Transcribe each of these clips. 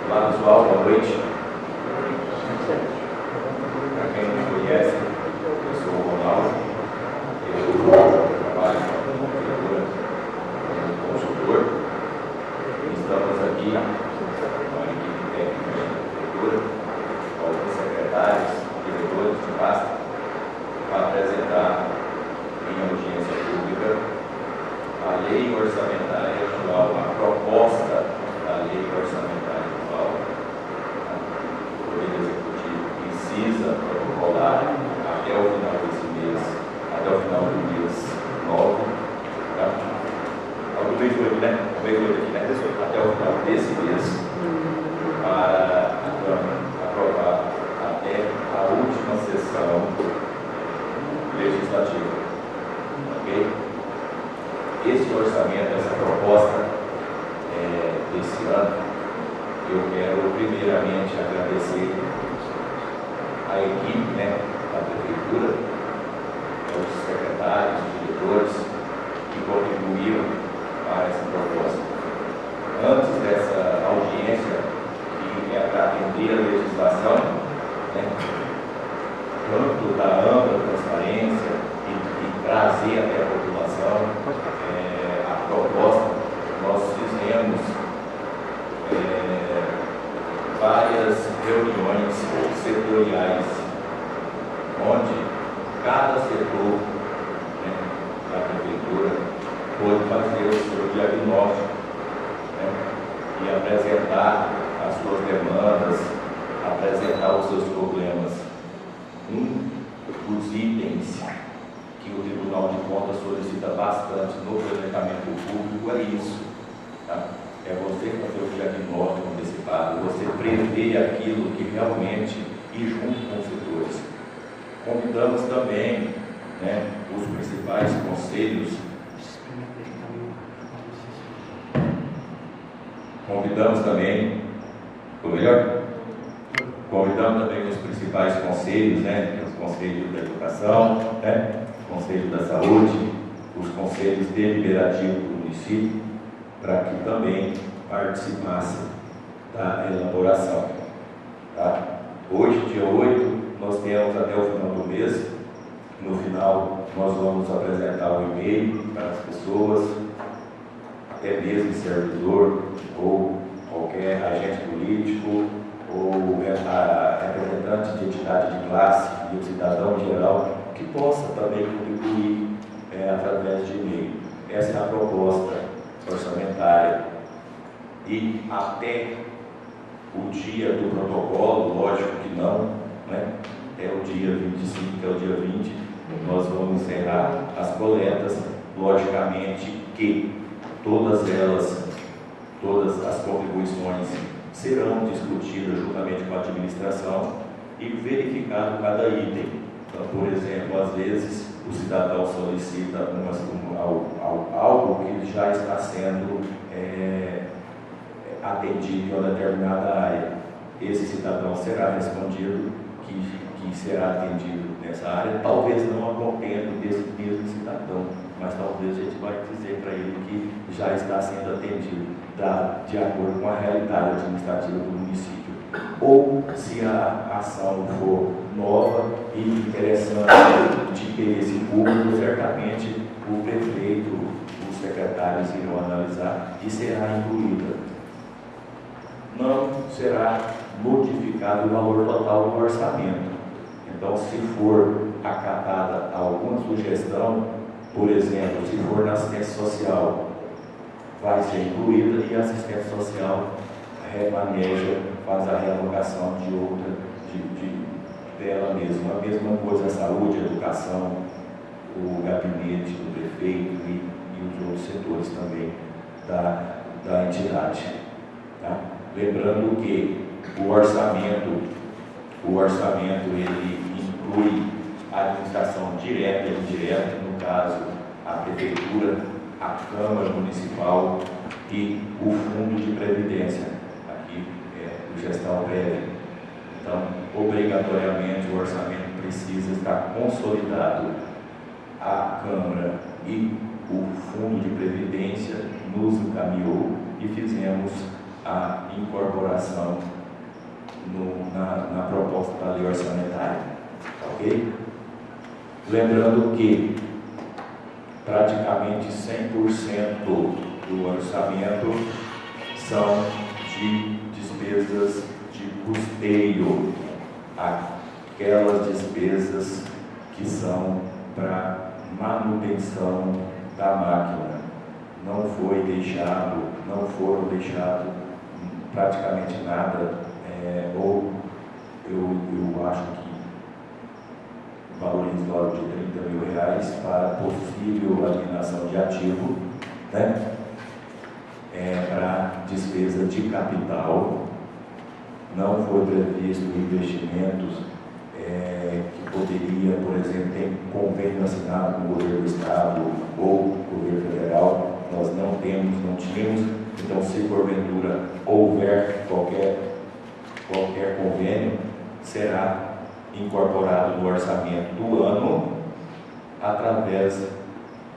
Olá pessoal, boa noite. Para quem não me conhece, eu sou o Ronaldo, eu trabalho com a prefeitura como consultor. Estamos aqui com a equipe técnica da prefeitura, com alguns secretários, diretores de pasta, para apresentar em audiência pública a Lei Orçamentária Anual, a proposta da Lei Orçamentária Anual. O Poder Executivo precisa protocolar até o final desse mês, até o final do mês 9, tá? Do mês 8, né? O mês 8 aqui, né? Até o final desse mês, para a Câmara aprovar até a última sessão legislativa. Ok? Esse orçamento, essa proposta desse ano, eu quero primeiramente agradecer a equipe, né, da prefeitura, os secretários, os diretores que contribuíram para essa proposta. Antes dessa audiência, que é para atender a legislação, né, tanto da ampla transparência e trazer até a população a proposta, nós fizemos várias reuniões setoriais, onde cada setor, né, da prefeitura pôde fazer o seu diagnóstico, né, e apresentar as suas demandas, apresentar os seus problemas. Dos itens que o Tribunal de Contas solicita bastante no planejamento público é isso, tá? É você fazer o diagnóstico antecipado, você prever aquilo que realmente ir junto com os setores. Convidamos também, né, os principais conselhos. Convidamos também os principais conselhos, né, que é os conselhos da educação, né, o conselho da saúde, os conselhos deliberativos do município, para que também participassem da elaboração. Tá? Hoje, dia 8, nós temos até o final do mês. No final, nós vamos apresentar um e-mail para as pessoas, até mesmo servidor ou qualquer agente político ou representante de entidade de classe e o cidadão em geral, que possa também contribuir através de e-mail. Essa é a proposta orçamentária. E até o dia do protocolo, lógico que não, né? É o dia 25, que é o dia 20, nós vamos encerrar as coletas. Logicamente que todas as contribuições serão discutidas juntamente com a administração e verificado cada item. Então, por exemplo, às vezes o cidadão solicita algo que já está sendo atendido em uma determinada área. Esse cidadão será respondido que será atendido nessa área, talvez não acompanhando desse mesmo cidadão, mas talvez a gente vai dizer para ele que já está sendo atendido de acordo com a realidade administrativa do município. Ou, se a ação for nova e interessante de interesse público, certamente o prefeito, os secretários irão analisar e será incluída. Não será modificado o valor total do orçamento. Então, se for acatada alguma sugestão, por exemplo, se for na assistência social, vai ser incluída e a assistência social remaneja, faz a realocação de outra, dela mesma. A mesma coisa a saúde, a educação, o gabinete do prefeito e os outros setores também da entidade. Tá? Lembrando que o orçamento ele inclui a administração direta e indireta, no caso a prefeitura, a Câmara Municipal e o Fundo de Previdência, aqui é gestão prévia. Então, obrigatoriamente o orçamento precisa estar consolidado. A Câmara e o Fundo de Previdência nos encaminhou e fizemos a incorporação na proposta da lei orçamentária, ok? Lembrando que praticamente 100% do orçamento são de despesas de custeio, aquelas despesas que são para manutenção da máquina. Não foram deixados praticamente nada, ou eu acho que valores em torno de R$30.000 para possível alienação de ativo, né? Para despesa de capital. Não foi previsto investimentos que poderia, por exemplo, ter convênio assinado com o governo do Estado ou governo federal. Nós não tínhamos. Então, se porventura houver qualquer convênio, será incorporado no orçamento do ano através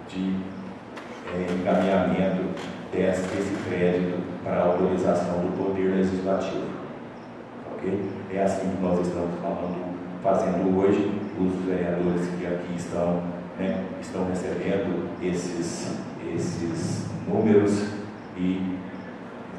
de encaminhamento desse crédito para autorização do Poder Legislativo. Ok? É assim que nós estamos fazendo hoje. Os vereadores que aqui estão, né, estão recebendo esses números e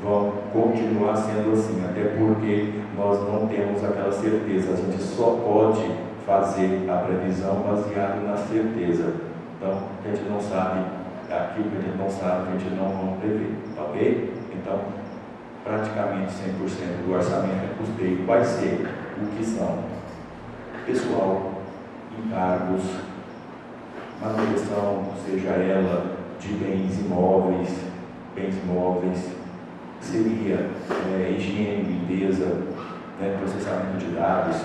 vão continuar sendo assim, até porque nós não temos aquela certeza. A gente só pode fazer a previsão baseada na certeza. Então, a gente não sabe, aquilo que a gente não sabe, a gente não prevê, ok? Então, praticamente 100% do orçamento é custeio. Vai ser o que são pessoal, encargos, manutenção, seja ela de bens imóveis, seria higiene, limpeza, né, processamento de dados.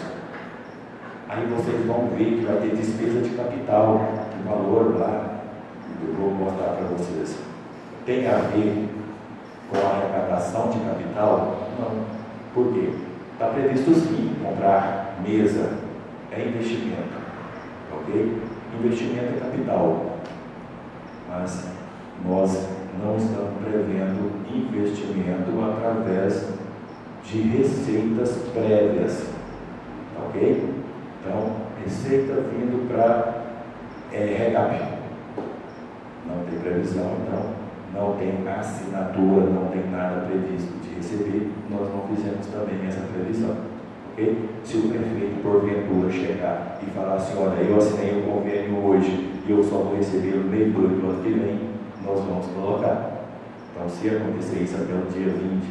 Aí vocês vão ver que vai ter despesa de capital, o valor lá, eu vou mostrar para vocês. Tem a ver com a arrecadação de capital? Não. Por quê? Está previsto sim comprar mesa, é investimento, ok? Investimento é capital, mas nós não estamos prevendo investimento através de receitas prévias, ok? Então, receita vindo para REGAP, não tem previsão, então não tem assinatura, não tem nada previsto de receber, nós não fizemos também essa previsão, ok? Se o prefeito porventura chegar e falar assim, olha, eu assinei um convênio hoje e eu só vou receber no meio do ano que vem, nós vamos colocar. Então, se acontecer isso até o dia 20,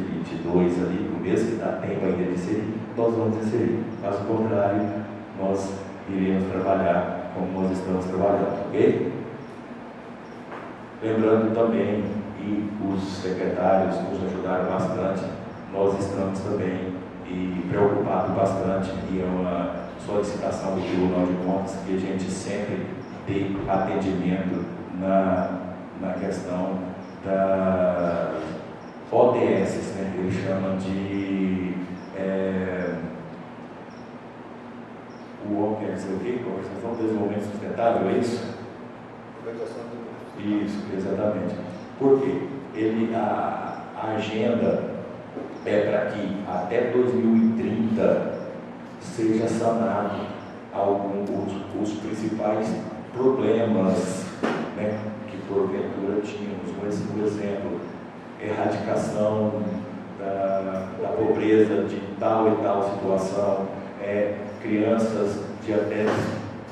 22 ali, no mês que dá tempo ainda de inserir, nós vamos inserir. Caso contrário, nós iremos trabalhar como nós estamos trabalhando, ok? Lembrando também, e os secretários nos ajudaram bastante, nós estamos também preocupados bastante, e é uma solicitação do Tribunal de Contas que a gente sempre dê atendimento na questão da ODS, né? Eles chamam de o quer dizer o quê? Organização do Desenvolvimento Sustentável, é isso? Isso, exatamente. Porque a agenda é para que até 2030 seja sanado os principais problemas, né, que porventura tínhamos. Um exemplo, erradicação da pobreza de tal e tal situação, crianças de até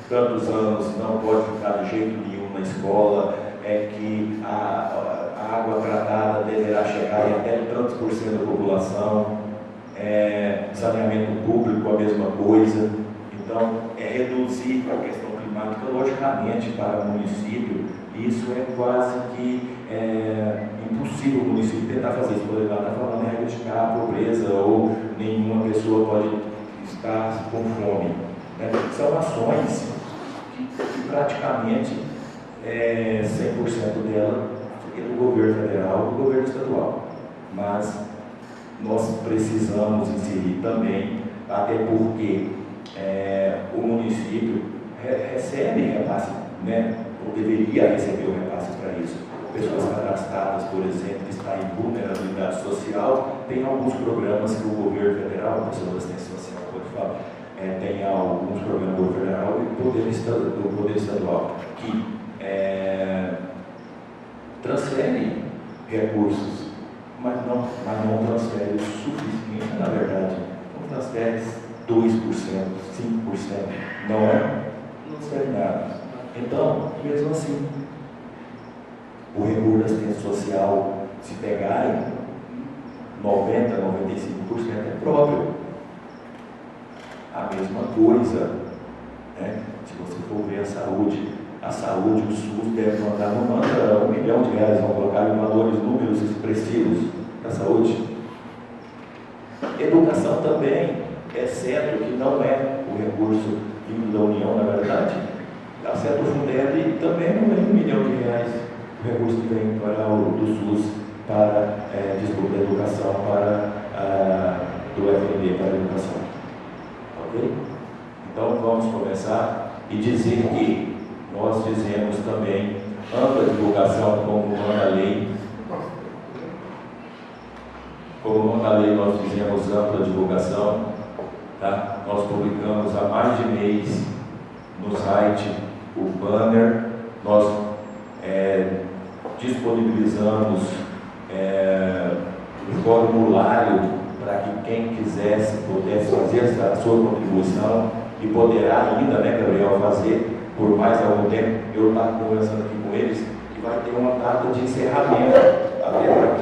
tantos anos não podem ficar de jeito nenhum na escola, que a água tratada deverá chegar em até tantos por cento da população, saneamento público, a mesma coisa. Então, reduzir a questão climática, logicamente, para o município, isso é quase que impossível o município tentar fazer isso. Por exemplo, está falando em erradicar a pobreza ou nenhuma pessoa pode estar com fome, né? São ações que praticamente 100% dela é do governo federal e do governo estadual, mas nós precisamos inserir também, até porque o município recebe repasse, né? Ou deveria receber o repasse para isso. pessoas cadastradas, por exemplo, que estão em vulnerabilidade social, tem alguns programas que o governo federal, pessoas da assistência social, pode falar, tem alguns programas do governo federal e do poder estadual que transferem recursos, mas não transfere o suficiente, na verdade. Não transfere 2%, 5%, não transfere nada. Então, mesmo assim, o recurso da assistência social, se pegarem, 90%, 95% é próprio. A mesma coisa, né? Se você for ver a saúde, o SUS deve mandar, não manda R$1 milhão, vão colocar em valores, números expressivos da saúde. Educação também, é certo que não é o recurso vindo da União, na verdade, a certo Fundeb também não é R$1 milhão, o recurso que vem do SUS para disputa da educação, do FNB para a educação. Ok? Então vamos começar e dizer que nós fizemos também ampla divulgação, como manda a lei. Como manda a lei, nós fizemos ampla divulgação. Tá? Nós publicamos há mais de mês no site o banner, nós disponibilizamos o formulário para que quem quisesse, pudesse fazer a sua contribuição e poderá ainda, né, Gabriel, fazer por mais algum tempo. Eu estava conversando aqui com eles que vai ter uma data de encerramento, até para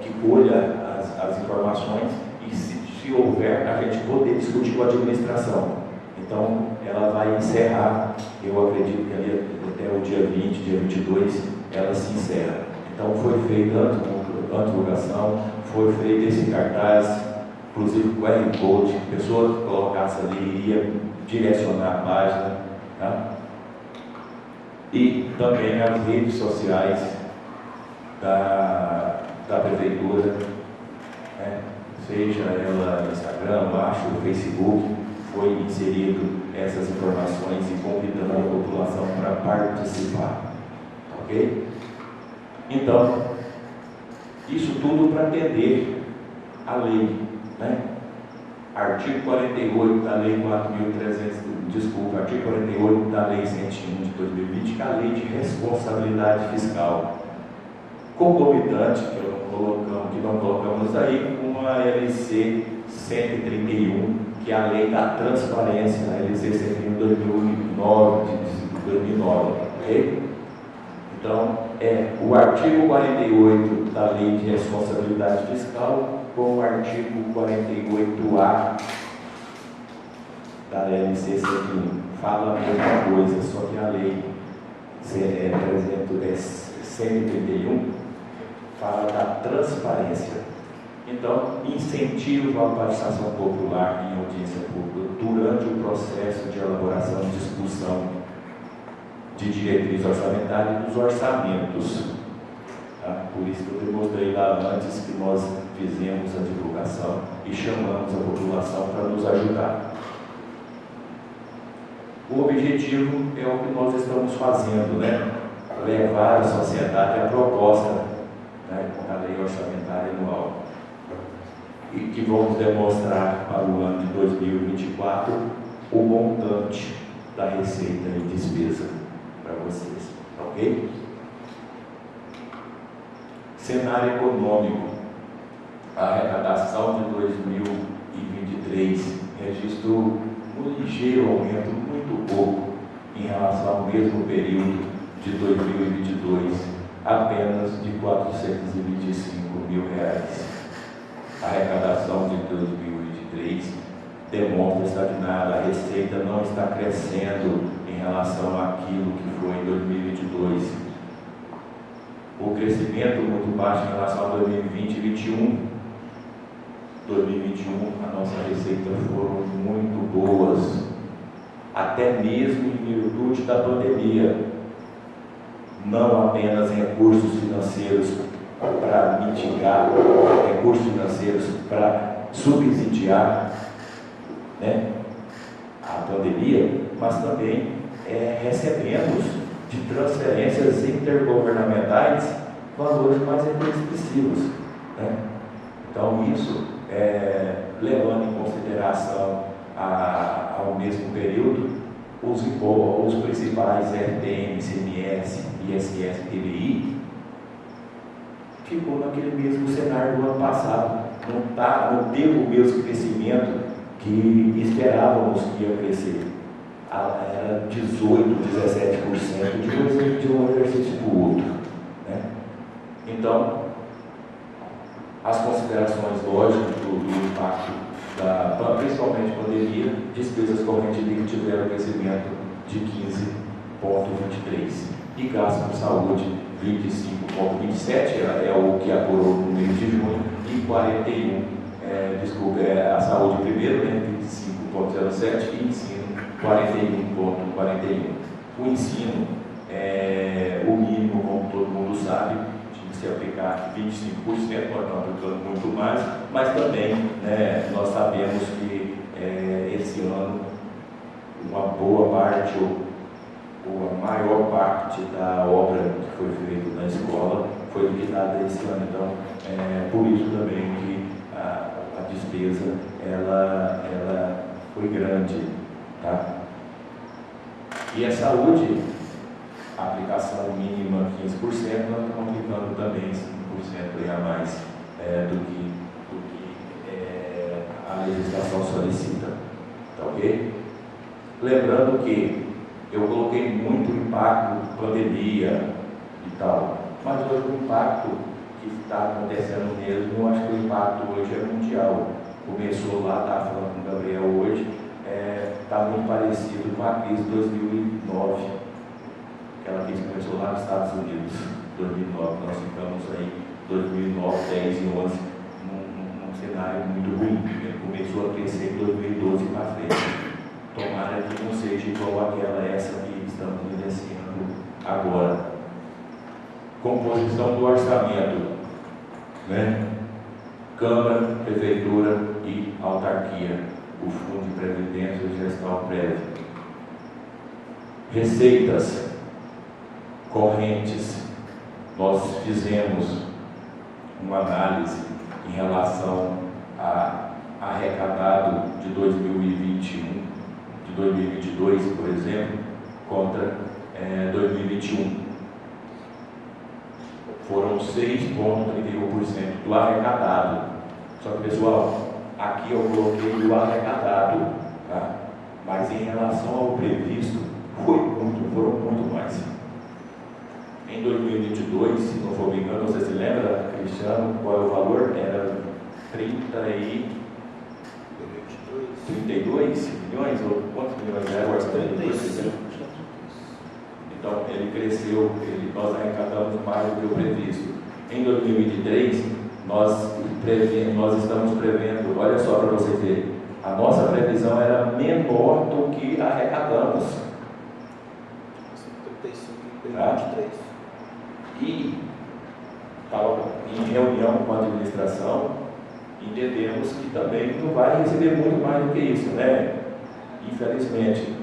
que colha as informações e se houver, a gente poder discutir com a administração. Então, ela vai encerrar, eu acredito que ali até o dia 20, dia 22, ela se encerra. Então, foi feita a divulgação, foi feito esse cartaz, inclusive com o QR Code, a pessoa que colocasse ali iria direcionar a página, tá? E também as redes sociais da prefeitura, né? Seja ela Instagram, acho, o Facebook, foi inserido essas informações e convidando a população para participar, ok? Então, isso tudo para atender a lei, né? Artigo 48 da Lei 4.300, artigo 48 da Lei 101 de 2020, que é a Lei de Responsabilidade Fiscal, concomitante, que não colocamos aí, com a LC 131, que é a Lei da Transparência, a LC 131 de 2009, ok? Então, o artigo 48 da Lei de Responsabilidade Fiscal com o artigo 48A da LC 101. Fala a mesma coisa, só que a Lei 131 fala da transparência. Então, incentiva a participação popular em audiência pública durante o processo de elaboração e discussão de diretriz orçamentária e dos orçamentos. Tá? Por isso que eu demonstrei lá antes que nós fizemos a divulgação e chamamos a população para nos ajudar. O objetivo é o que nós estamos fazendo, né? Levar à sociedade a proposta, né, com a lei orçamentária anual. E que vamos demonstrar para o ano de 2024 o montante da receita e despesa para vocês, ok? Cenário econômico. A arrecadação de 2023 registrou um ligeiro aumento, muito pouco, em relação ao mesmo período de 2022, apenas de R$ 425 mil. A arrecadação de 2023 demonstra estagnada, a receita não está crescendo em relação àquilo que foi em 2022. O crescimento muito baixo em relação a 2020 e 2021. 2021, a nossa receita foram muito boas, até mesmo em virtude da pandemia. Não apenas recursos financeiros para mitigar, recursos financeiros para subsidiar, né, a pandemia, mas também recebemos de transferências intergovernamentais, valores mais inexpressivos, né? Então, isso, levando em consideração ao mesmo período, os principais RTM, CMS, ISS, TBI, ficou naquele mesmo cenário do ano passado. Não teve o mesmo crescimento que esperávamos que ia crescer. Era 18%, 17% de um exercício para o outro, né? Então, as considerações lógicas do impacto principalmente pandemia, despesas correntes líquidas tiveram crescimento de 15,23% e gasto com saúde 25,27%, é o que apurou no mês de junho, e 41%, a saúde primeiro, né, 25,07% e ensino 41,41%. O ensino, o mínimo, como todo mundo sabe, tinha que se aplicar 25%, nós estamos aplicando muito mais, mas também, né, nós sabemos que esse ano uma boa parte, ou a maior parte da obra que foi feita na escola foi liquidada esse ano. Então, por isso também que a despesa ela foi grande, tá? E a saúde, a aplicação mínima 15%, nós estamos aplicando também 5% a mais do que a legislação solicita, tá ok? Lembrando que eu coloquei muito impacto pandemia e tal, mas hoje o impacto que está acontecendo mesmo, eu acho que o impacto hoje é mundial. Começou lá, estava falando com o Gabriel hoje, está muito parecido com a crise de 2009, aquela crise começou lá nos Estados Unidos, 2009, nós ficamos aí 2009, 10 e 11 num cenário muito ruim. Ele começou a crescer em 2012 para frente. Tomara que não seja igual essa que estamos vivenciando agora. Composição do orçamento, né? Câmara, Prefeitura e Autarquia, o Fundo de Previdência e Gestão Prévia. Receitas correntes, nós fizemos uma análise em relação a arrecadado de 2021, de 2022, por exemplo, contra 2021. Foram 6,31% do arrecadado. Só que, pessoal, aqui eu coloquei o arrecadado, tá? Mas em relação ao previsto, foram muito mais. Em 2022, se não for me engano, você se lembra, Cristiano, qual é o valor? Era 32 milhões, ou quantos milhões era o orçamento? 35. Então, ele cresceu, nós arrecadamos mais do que o previsto. Em 2023, nós estamos prevendo, olha só para você ver, a nossa previsão era menor do que arrecadamos. 35 e 23. E, em reunião com a administração, entendemos que também não vai receber muito mais do que isso, né? Infelizmente.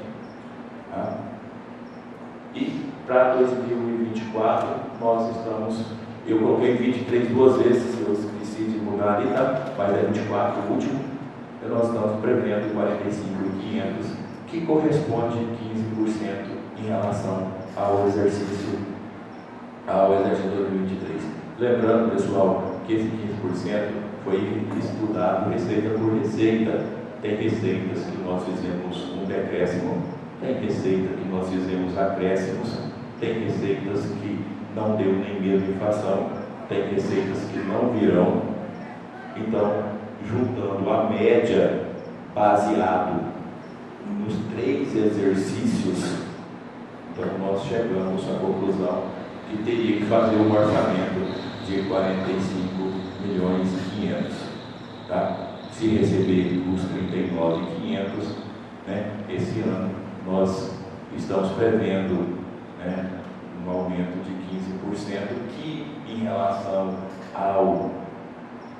Tá? E para 2024, nós estamos, eu coloquei 23 duas vezes, eu esqueci de mudar ali, tá? Mas é 24 o último, e nós estamos prevendo 45.500, que corresponde a 15% em relação ao exercício 2023. Lembrando, pessoal, que esse 15% foi estudado receita por receita. Tem receitas que nós fizemos um decréscimo, tem receita que nós fizemos acréscimos, tem receitas que não deu nem mesmo inflação, tem receitas que não virão. Então, juntando a média baseado nos 3 exercícios, então nós chegamos à conclusão que teria que fazer um orçamento de 45.500.000, tá? Se receber os 39.500, né, esse ano nós estamos prevendo, né, um aumento de 15%, que em relação ao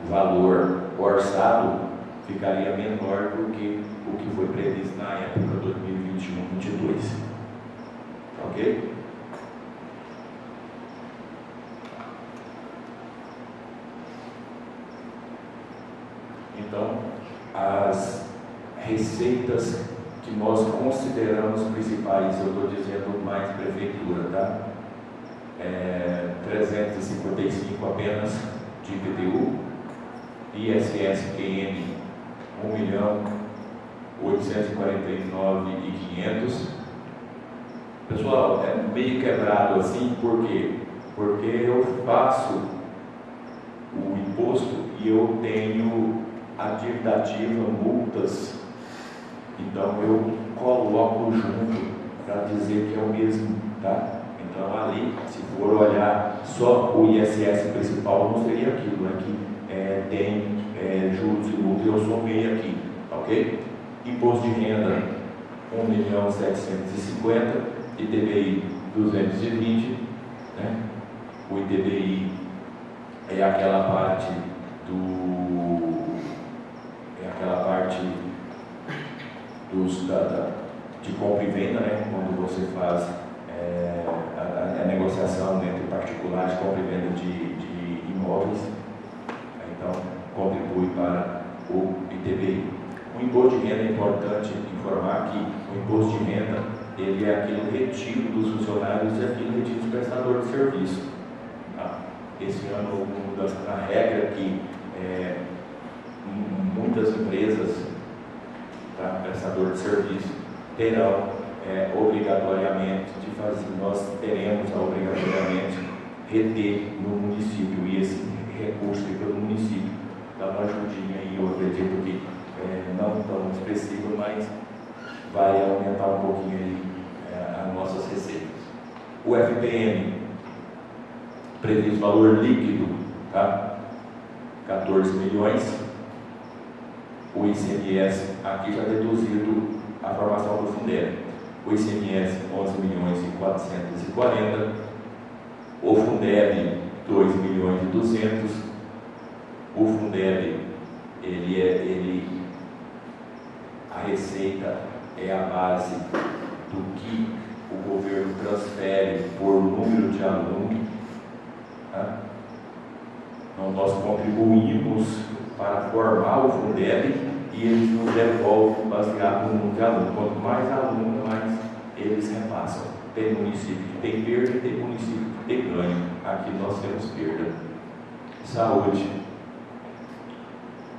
valor orçado ficaria menor do que o que foi previsto na época 2021-22. Ok? Então, as receitas que nós consideramos principais, eu estou dizendo mais prefeitura, tá? 355 apenas de IPTU, ISS-QN 1.849.500. Pessoal, é meio quebrado assim, por quê? Porque eu faço o imposto e eu tenho a dívida ativa, multas, então eu coloco junto para dizer que é o mesmo, tá? Então ali, se for olhar só o ISS principal, não seria aquilo, né? Que tem juros e multas, eu somei aqui, ok? Imposto de renda 1.750.000, ITBI 220, né? O ITBI é aquela parte de compra e venda, né? Quando você faz a negociação entre particulares, compra e venda de imóveis, então contribui para o ITBI. O imposto de renda é importante informar que o imposto de renda ele é aquele retido dos funcionários e aquele retido do prestador de serviço. Tá? Esse ano houve uma mudança na regra que muitas empresas, tá, prestador de serviço, terão obrigatoriamente de fazer, nós teremos obrigatoriamente reter no município, e esse recurso fica no município. Dá uma ajudinha aí, eu acredito que não tão expressivo, mas vai aumentar um pouquinho aí as nossas receitas. O FPM, previsto valor líquido, tá? 14 milhões. O ICMS, aqui já deduzido a formação do Fundeb. O ICMS 11.440.000. O Fundeb 2.200.000. O Fundeb, a receita é a base do que o governo transfere por número de alunos. Tá? Então nós contribuímos para formar o Fundeb e eles nos devolvem baseado no número de alunos. Quanto mais alunos, mais eles repassam. Tem município que tem perda e tem município que tem ganho. Aqui nós temos perda. Saúde,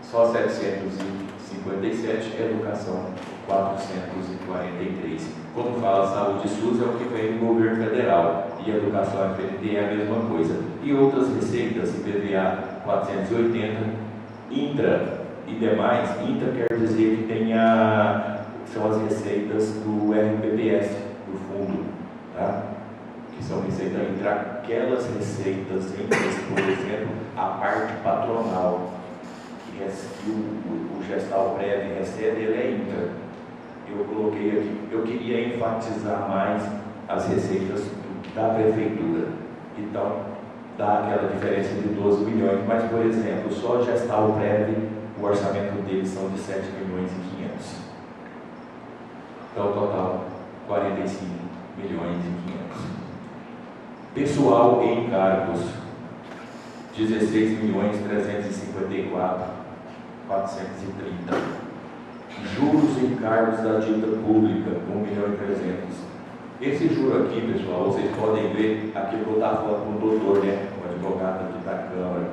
só 757, educação 443. Quando fala saúde SUS é o que vem do governo federal e educação FND é a mesma coisa. E outras receitas, IPVA 480, intra e demais. Intra quer dizer que são as receitas do RPPS, do fundo, tá? Que são receitas entre aquelas receitas, por exemplo, a parte patronal que o Gestalprev recebe, ele é intra. Eu coloquei aqui, eu queria enfatizar mais as receitas da prefeitura. Então, dá aquela diferença de 12 milhões, mas, por exemplo, só o Gestalprev, o orçamento deles são de 7.500.000. Então, total, 45.500.000. Pessoal e encargos, 16.354.430. Juros e encargos da dívida pública, 1.300.000. Esse juro aqui, pessoal, vocês podem ver aquilo que eu estava falando com o doutor, né? O advogado aqui da Câmara.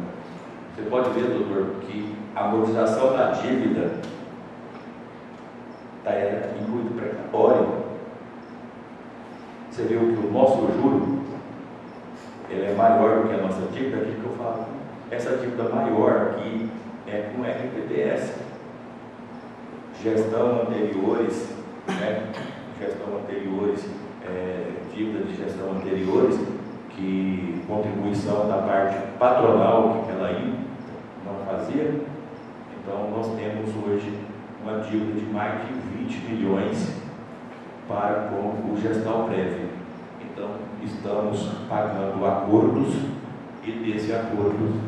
Você pode ver, doutor, que a amortização da dívida está incluído precatório. Você viu que o nosso juro ele é maior do que a nossa dívida, aqui que eu falo. Essa dívida maior aqui é com RPPS. Gestão anteriores, né? Dívida de gestão anteriores, que contribuição da parte patronal que ela ainda não fazia. Então nós temos hoje uma dívida de mais de 20 milhões para com o Gestalprev. Então estamos pagando acordos e desse acordo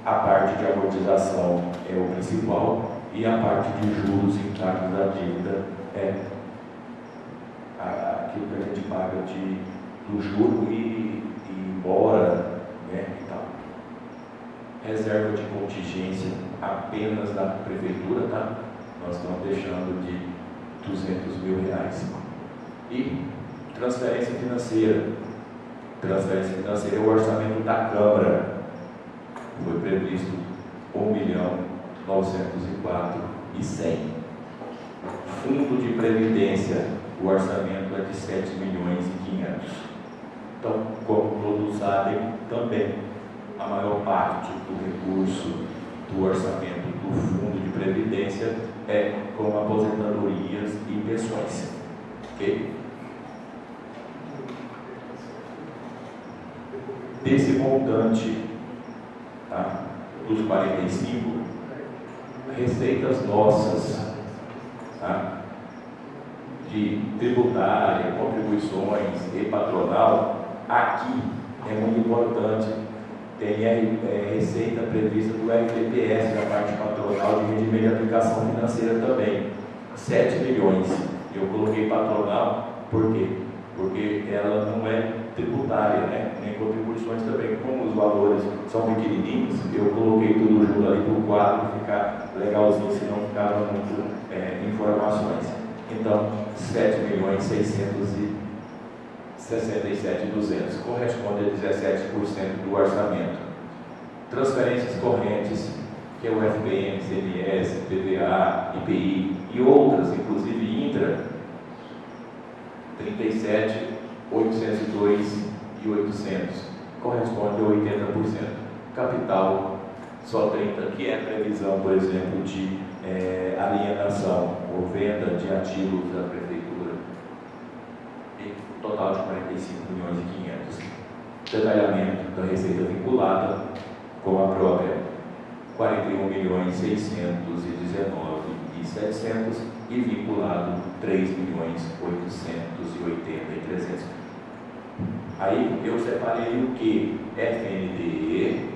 a parte de amortização é o principal e a parte de juros e encargos da dívida é aquilo que a gente paga do juro e embora, né, e tal. reserva de contingência apenas da prefeitura, tá? Nós estamos deixando de R$200 mil. E transferência financeira. Transferência financeira é o orçamento da Câmara. Foi previsto R$1.904.100. Fundo de Previdência, o orçamento é de R$7.500.000. Então, como todos sabem, também a maior parte do recurso do orçamento do Fundo de Previdência é com aposentadorias e pensões. Ok? Desse montante, tá, dos 45, receitas nossas, tá, de tributária, contribuições e patronal, aqui é muito importante. Tem receita prevista do FGTS, da parte patronal, de rendimento de aplicação financeira também, 7 milhões. Eu coloquei patronal, por quê? Porque ela não é tributária, né? Nem contribuições também. Como os valores são pequenininhos, eu coloquei tudo junto ali para o quadro ficar legalzinho, senão ficava muito informações. Então, 7.667.200, corresponde a 17% do orçamento. Transferências correntes, que é o FPM, CMS, PVA, IPI e outras, inclusive intra, 37.802.800, corresponde a 80%. Capital, só 30%, que é a previsão, por exemplo, de alienação ou venda de ativos da prefeitura. E total de 45.500.000. Detalhamento da receita vinculada com a própria 41.619.700 e vinculado 3.880.300. Aí eu separei o que? FNDE,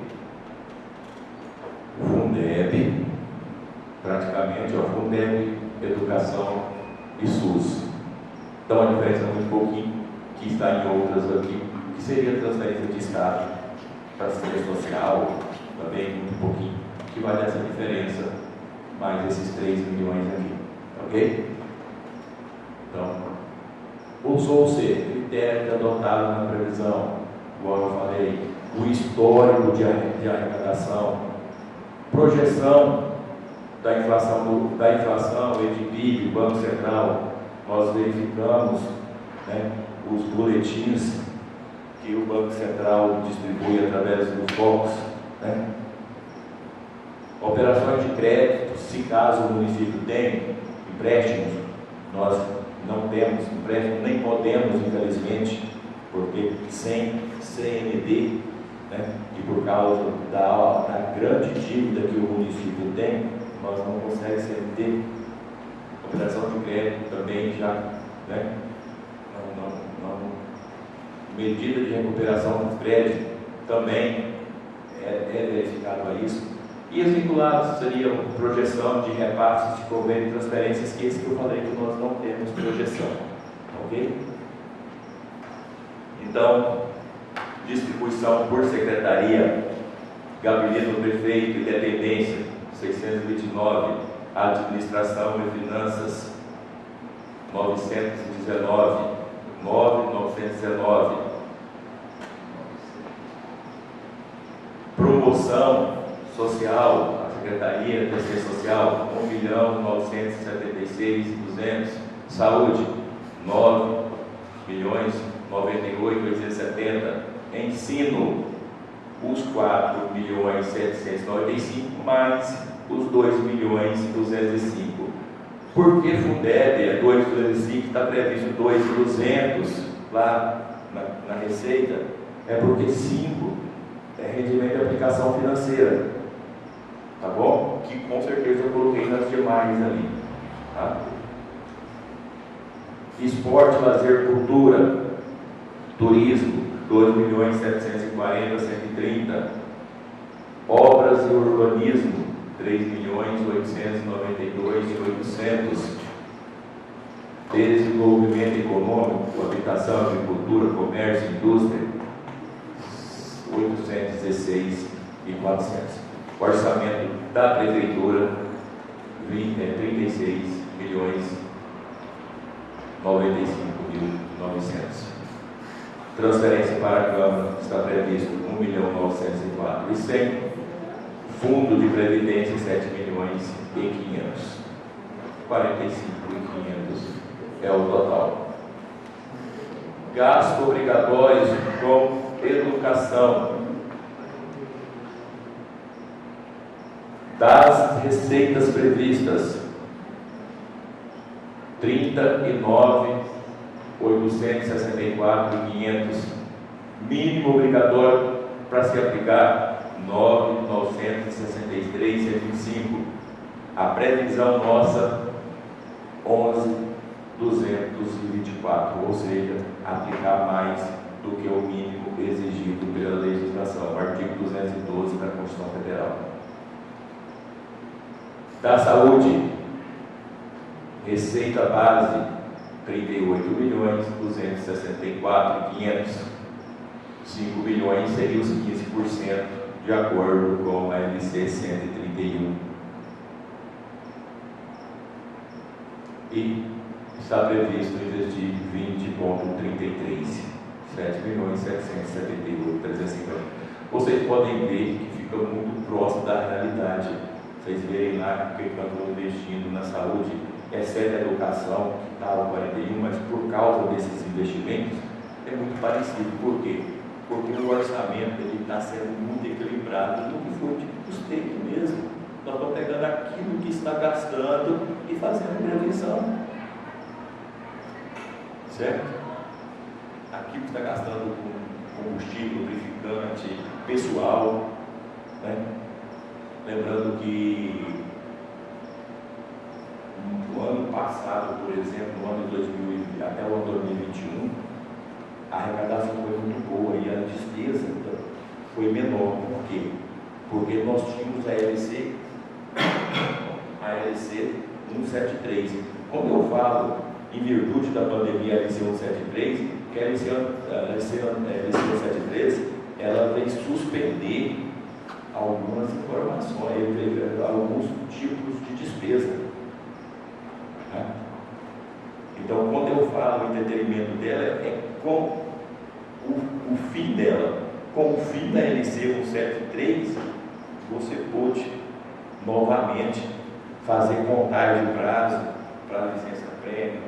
Fundeb, praticamente, Fundeb, Educação e SUS. Então a diferença é muito pouquinho, que está em outras aqui, que seria transferência de Estado para assistência social, também muito pouquinho, que vai dessa diferença, mais esses 3 milhões aqui, ok? Então, usou-se critério adotado na previsão, igual eu falei, o histórico de arrecadação, projeção da inflação, EDIPIB, Banco Central. Nós verificamos, né, os boletins que o Banco Central distribui através dos focos, né? Operações de crédito, se caso o município tem empréstimos, nós não temos empréstimo, nem podemos, infelizmente, porque sem CND, né, e por causa da grande dívida que o município tem, nós não conseguimos CND. Operação de crédito também já, né, medida de recuperação do crédito também é verificado a isso. E os vinculados seriam projeção de repasses de convênio e transferências, que é esse que eu falei que nós não temos projeção. Ok? Então, distribuição por secretaria, gabinete do prefeito e dependência, 629, administração e finanças, 919, promoção social, a Secretaria de Assistência Social, 1.976.200, saúde, 9.098.870, ensino, os 4.795, mais os 2.205. Por que Fundeb é 2.205, está previsto 2.200 lá na receita? É porque 5 é rendimento de aplicação financeira, tá bom? Que com certeza eu coloquei nas demais ali, tá? Esporte, lazer, cultura, turismo, 2.740.130, obras e urbanismo, 3.892.800, desenvolvimento econômico, habitação, agricultura, comércio, indústria, 816 O orçamento da Prefeitura, 36.095.900. Transferência para a Câmara está previsto 1.904.100. Fundo de Previdência, 7.500.000. 45.500 é o total. Gastos obrigatórios com educação. Das receitas previstas, 39.864.500. Mínimo obrigatório para se aplicar, 9.963.125. A previsão nossa, 11.224, ou seja, aplicar mais do que o mínimo exigido pela legislação, artigo 212 da Constituição Federal. Da saúde, receita base, 38.264.500. 5 milhões seria os 15%, de acordo com a LC 131. E está previsto investir 20,33, 7.778.350. Vocês podem ver que fica muito próximo da realidade. Vocês verem lá que eu estou investindo na saúde, exceto a educação, que estava 41, mas por causa desses investimentos, é muito parecido. Por quê? Porque o orçamento está sendo muito equilibrado no que foi de custeio mesmo. Nós estamos pegando aquilo que está gastando e fazendo previsão. Certo? Aquilo que está gastando com combustível, lubrificante, pessoal, né? Lembrando que no ano passado, por exemplo, no ano de 2000 até o ano 2021, a arrecadação foi muito boa e a despesa foi menor. Por quê? Porque nós tínhamos a LC 173. Quando eu falo em virtude da pandemia LC 173, que a LC 173 ela vem suspender algumas informações, alguns tipos de despesa. Né? Então, quando eu falo em detrimento dela, é com o fim dela. Com o fim da LC 173, você pôde novamente fazer contagem de prazo para licença prêmio,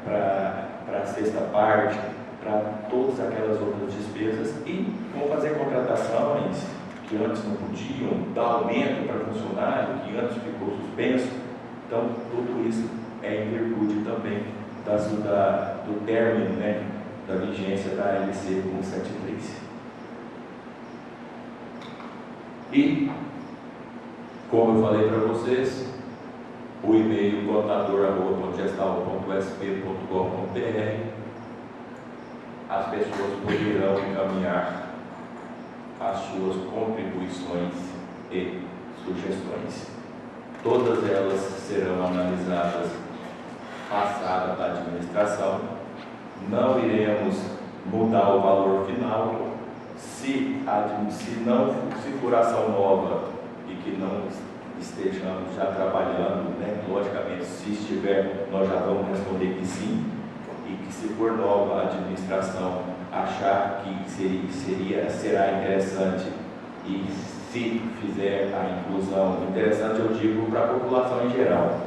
para a sexta parte, para todas aquelas outras despesas, e vão fazer contratações que antes não podiam, dar aumento para funcionário que antes ficou suspenso. Então, tudo isso é em virtude também do término, né, da vigência da LC 173. E, como eu falei para vocês, o e-mail contador@gestal.sp.gov.br, as pessoas poderão encaminhar as suas contribuições e sugestões. Todas elas serão analisadas, passadas da administração. Não iremos mudar o valor final. Se for ação nova e que não estejamos já trabalhando, né? Logicamente, se estiver, nós já vamos responder que sim, e que se for nova a administração achar que será interessante, e se fizer a inclusão, interessante eu digo para a população em geral,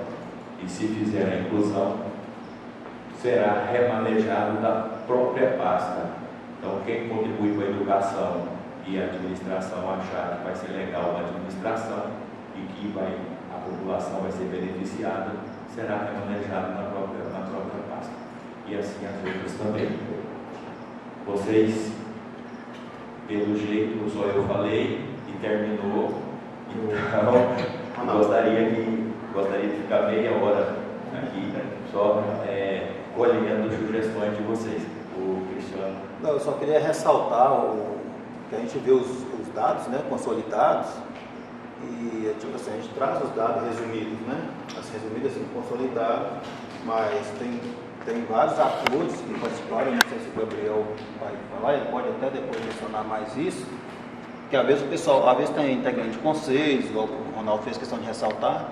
e se fizer a inclusão, será remanejado da própria pasta. Então, quem contribui com a educação e a administração achar que vai ser legal a administração e que a população vai ser beneficiada, será remanejado na própria pasta. E assim as outras também. Vocês, pelo jeito, só eu falei e terminou. Então, gostaria de ficar meia hora aqui, só colhendo sugestões de vocês. O Cristiano. Não, eu só queria ressaltar que a gente vê os dados, né, consolidados, e tipo assim, a gente traz os dados resumidos, né? As resumidas assim, consolidados, mas tem vários atores que participaram, não sei se o Gabriel vai falar, ele pode até depois mencionar mais isso, Porque às vezes tem integrante de conselhos, igual o Ronaldo fez questão de ressaltar.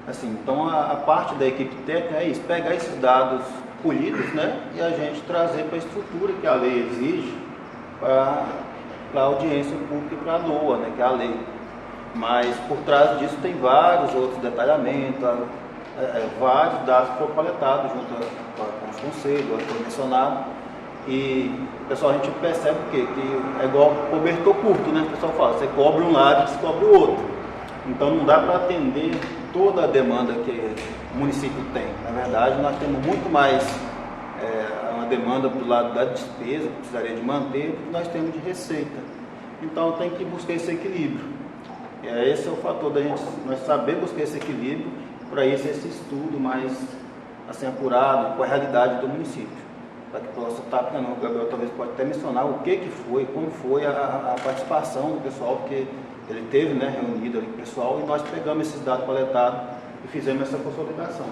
Assim, então a parte da equipe técnica é isso, pegar esses dados colhidos, né, e a gente trazer para a estrutura que a lei exige para a audiência pública e para a LOA, né, que é a lei. Mas por trás disso tem vários outros detalhamentos, vários dados que foram coletados junto com os conselhos, foi mencionado. E, pessoal, a gente percebe o quê? Que é igual cobertor curto, né? O pessoal fala, você cobre um lado e descobre o outro. Então não dá para atender toda a demanda que o município tem. Na verdade, nós temos muito mais uma demanda do lado da despesa, que precisaria de manter, do que nós temos de receita. Então tem que buscar esse equilíbrio. Esse é o fator da gente, nós saber buscar esse equilíbrio, para isso esse estudo mais assim, apurado com a realidade do município. Para que possa estar, o Gabriel talvez pode até mencionar o que foi, como foi a participação do pessoal, porque ele teve, né, reunido ali com o pessoal e nós pegamos esses dados coletados e fizemos essa consolidação.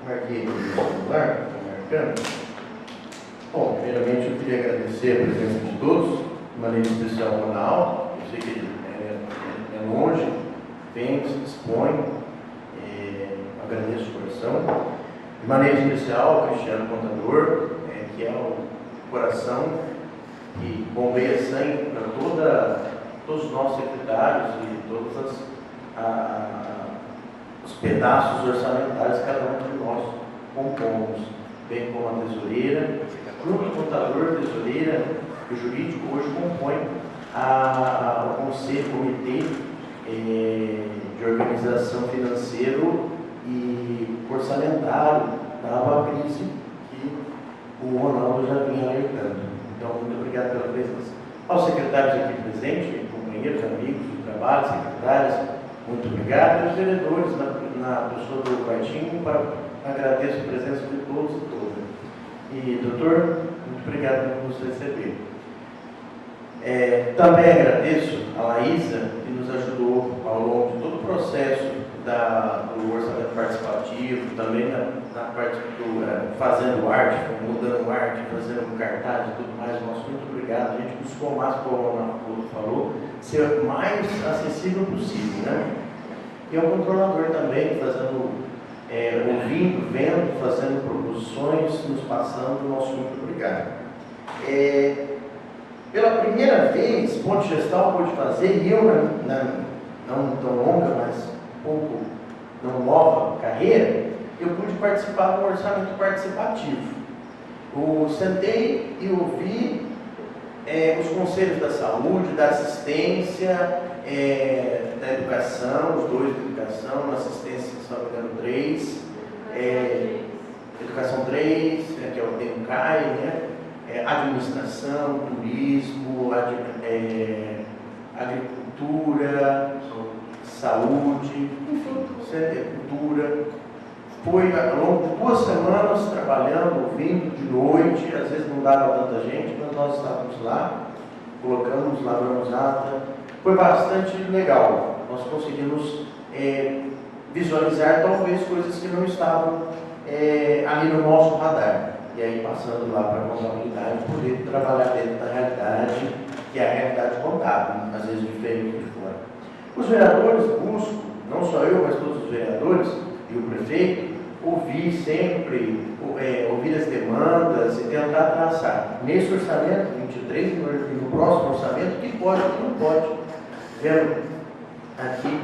Marquei o celular, marcando. Bom, primeiramente eu queria agradecer a presença de todos, de maneira especial ao Ronaldo. Eu sei que ele é longe, vem, se dispõe, agradeço de coração. De maneira especial ao Cristiano Contador, que é o coração que bombeia sangue para todos os nossos secretários e todos os pedaços orçamentários que cada um de nós compomos, bem como a tesoureira, junto com o contador, tesoureira, o jurídico hoje compõe o conselho, comitê de organização financeiro e orçamentário da Abaprise, que o Ronaldo já vinha alertando. Então, muito obrigado pela presença. Aos secretários aqui presentes, companheiros, amigos do trabalho, secretárias, muito obrigado. E aos vereadores, na pessoa do Quartinho, agradeço a presença de todos e todas. E, doutor, muito obrigado por nos receber. Também agradeço a Laísa, que nos ajudou ao longo de todo o processo do orçamento participativo, também na parte do fazendo arte, mudando arte, fazendo cartaz e tudo mais. Nosso muito obrigado. A gente buscou mais, como o Ronaldo falou, ser o mais acessível possível, né? E ao controlador também, ouvindo, vendo, fazendo proposições, nos passando. Nosso muito obrigado. Pela primeira vez, Ponte Gestal pôde fazer, e eu, não tão longa, mas um pouco não nova carreira, eu pude participar do orçamento participativo. Sentei e ouvi os conselhos da saúde, da assistência, da educação, os dois de educação, na assistência, se não me engano, 3, educação 3, que é o TEMCAI, né? Administração, turismo, agricultura, saúde, enfim, cultura. Foi ao longo de 2 semanas trabalhando, ouvindo de noite, às vezes não dava tanta gente, mas nós estávamos lá, colocamos, lavamos ata. Foi bastante legal. Nós conseguimos visualizar talvez coisas que não estavam ali no nosso radar. E aí, passando lá para a contabilidade, poder trabalhar dentro da realidade, que é a realidade contábil, às vezes diferente de fora. Os vereadores buscam, não só eu, mas todos os vereadores e o prefeito, ouvir sempre, ouvir as demandas e tentar traçar nesse orçamento 23 e no próximo orçamento o que pode e o que não pode. Vendo aqui,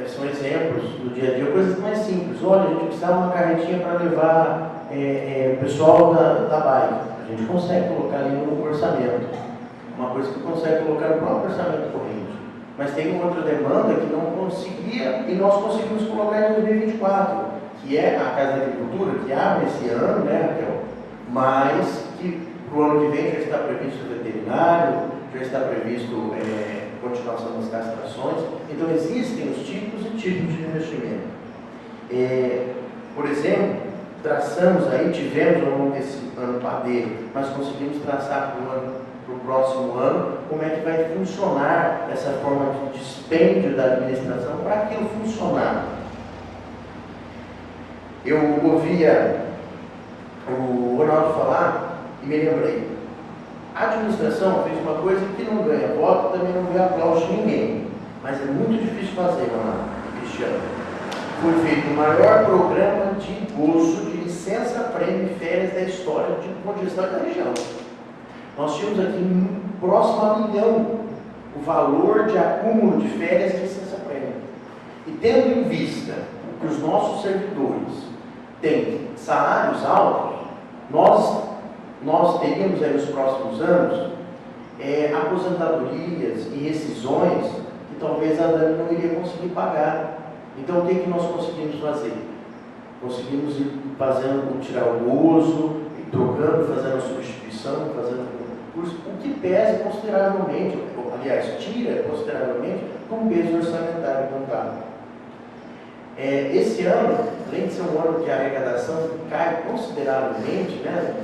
são exemplos do dia a dia, coisas mais simples. Olha, a gente precisa de uma carretinha para levar o pessoal da bike. A gente consegue colocar ali no orçamento. Uma coisa que consegue colocar no próprio orçamento corrente. Mas tem uma outra demanda que não conseguia e nós conseguimos colocar em 2024, que é a Casa da Agricultura, que abre esse ano, né, Raquel? Mas que para o ano que vem já está previsto o veterinário, já está previsto continuação das castrações. Então existem os tipos e tipos de investimento. Por exemplo, traçamos aí, tivemos ao longo desse ano padeiro, mas conseguimos traçar para o próximo ano como é que vai funcionar essa forma de dispêndio da administração para aquilo funcionar. Eu ouvia o Ronaldo falar e me lembrei. A administração fez uma coisa que não ganha voto, também não ganha aplauso de ninguém. Mas é muito difícil fazer, Ronaldo, Cristiano. Foi feito o maior programa de gozo de licença-prêmio e férias da história de congestão da região. Nós tínhamos aqui próximo a 1 milhão o valor de acúmulo de férias e licença-prêmio. E tendo em vista que os nossos servidores têm salários altos, nós teríamos aí nos próximos anos aposentadorias e rescisões que talvez a Dani não iria conseguir pagar. Então o que nós conseguimos fazer? Conseguimos ir tirar o gozo, ir trocando, fazendo a substituição, fazendo o curso, o que pesa consideravelmente, aliás, tira consideravelmente com peso orçamentário contábil. Esse ano, além de ser um ano de arrecadação que cai consideravelmente, né?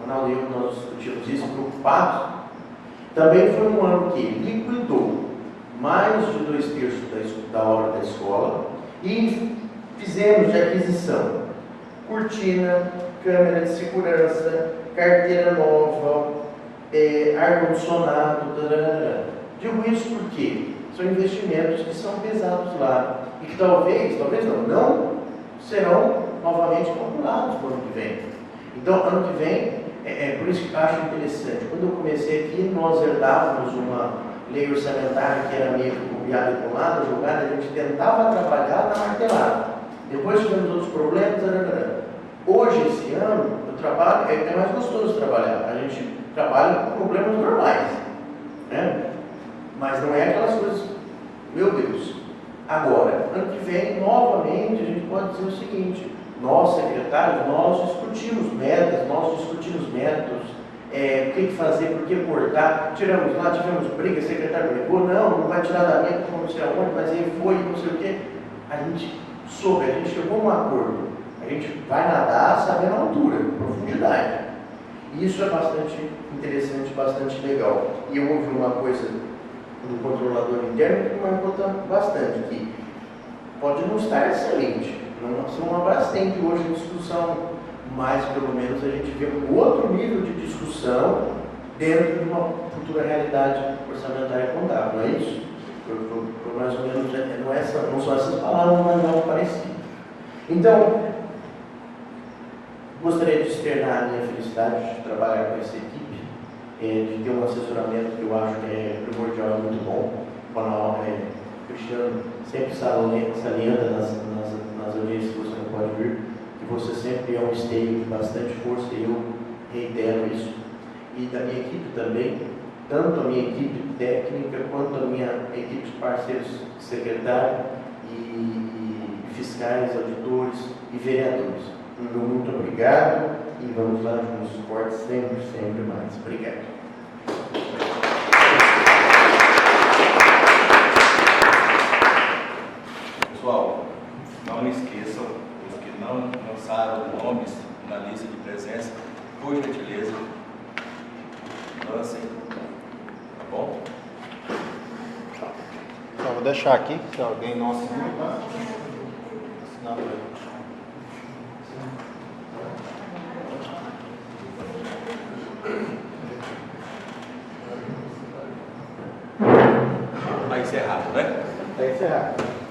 Ronaldo e eu, nós discutimos isso preocupados, também foi um ano que liquidou mais de 2/3 da obra da escola e fizemos de aquisição cortina, câmera de segurança, carteira nova, ar-condicionado, digo isso porque são investimentos que são pesados lá e que talvez não serão novamente calculados no ano que vem. Então, ano que vem, por isso que eu acho interessante. Quando eu comecei aqui, nós herdávamos uma lei orçamentária que era meio copiada com lado, jogada, a gente tentava trabalhar na martelada. Depois tivemos outros problemas. Hoje, esse ano, eu trabalho, é mais gostoso trabalhar. A gente trabalha com problemas normais, né? Mas não é aquelas coisas, meu Deus. Agora, ano que vem, novamente, a gente pode dizer o seguinte: nós, secretários, nós discutimos metas, nós discutimos métodos, o que fazer, por que cortar. Tiramos lá, tivemos briga, o secretário brigou, não vai tirar da meta, não sei aonde, mas ele foi, não sei o quê. A gente chegou a um acordo. A gente vai nadar sabendo a altura, profundidade. E isso é bastante interessante, bastante legal. E eu ouvi uma coisa do controlador interno que me marcou bastante, que pode não estar excelente, não abrastente hoje em discussão, mas pelo menos a gente vê um outro nível de discussão dentro de uma futura realidade orçamentária contábil, não é isso? Por mais ou menos, não são essas palavras, mas não parecidas. Então, gostaria de externar a minha felicidade de trabalhar com essa equipe, de ter um assessoramento que eu acho que é primordial e muito bom. O Cristiano sempre salienta nas audiências que você não pode vir, que você sempre é um esteio de bastante força, e eu reitero isso. E da minha equipe também, tanto a minha equipe técnica quanto a minha equipe de parceiros secretários e fiscais, auditores e vereadores. Muito obrigado e vamos lá nos suportes sempre mais. Obrigado. Pessoal, não esqueçam, os que não lançaram nomes na lista de presença, por gentileza, lancem, tá bom? Então, vou deixar aqui, se alguém não assinou, tá? Assinar para ele. Está encerrado, né? Está encerrado.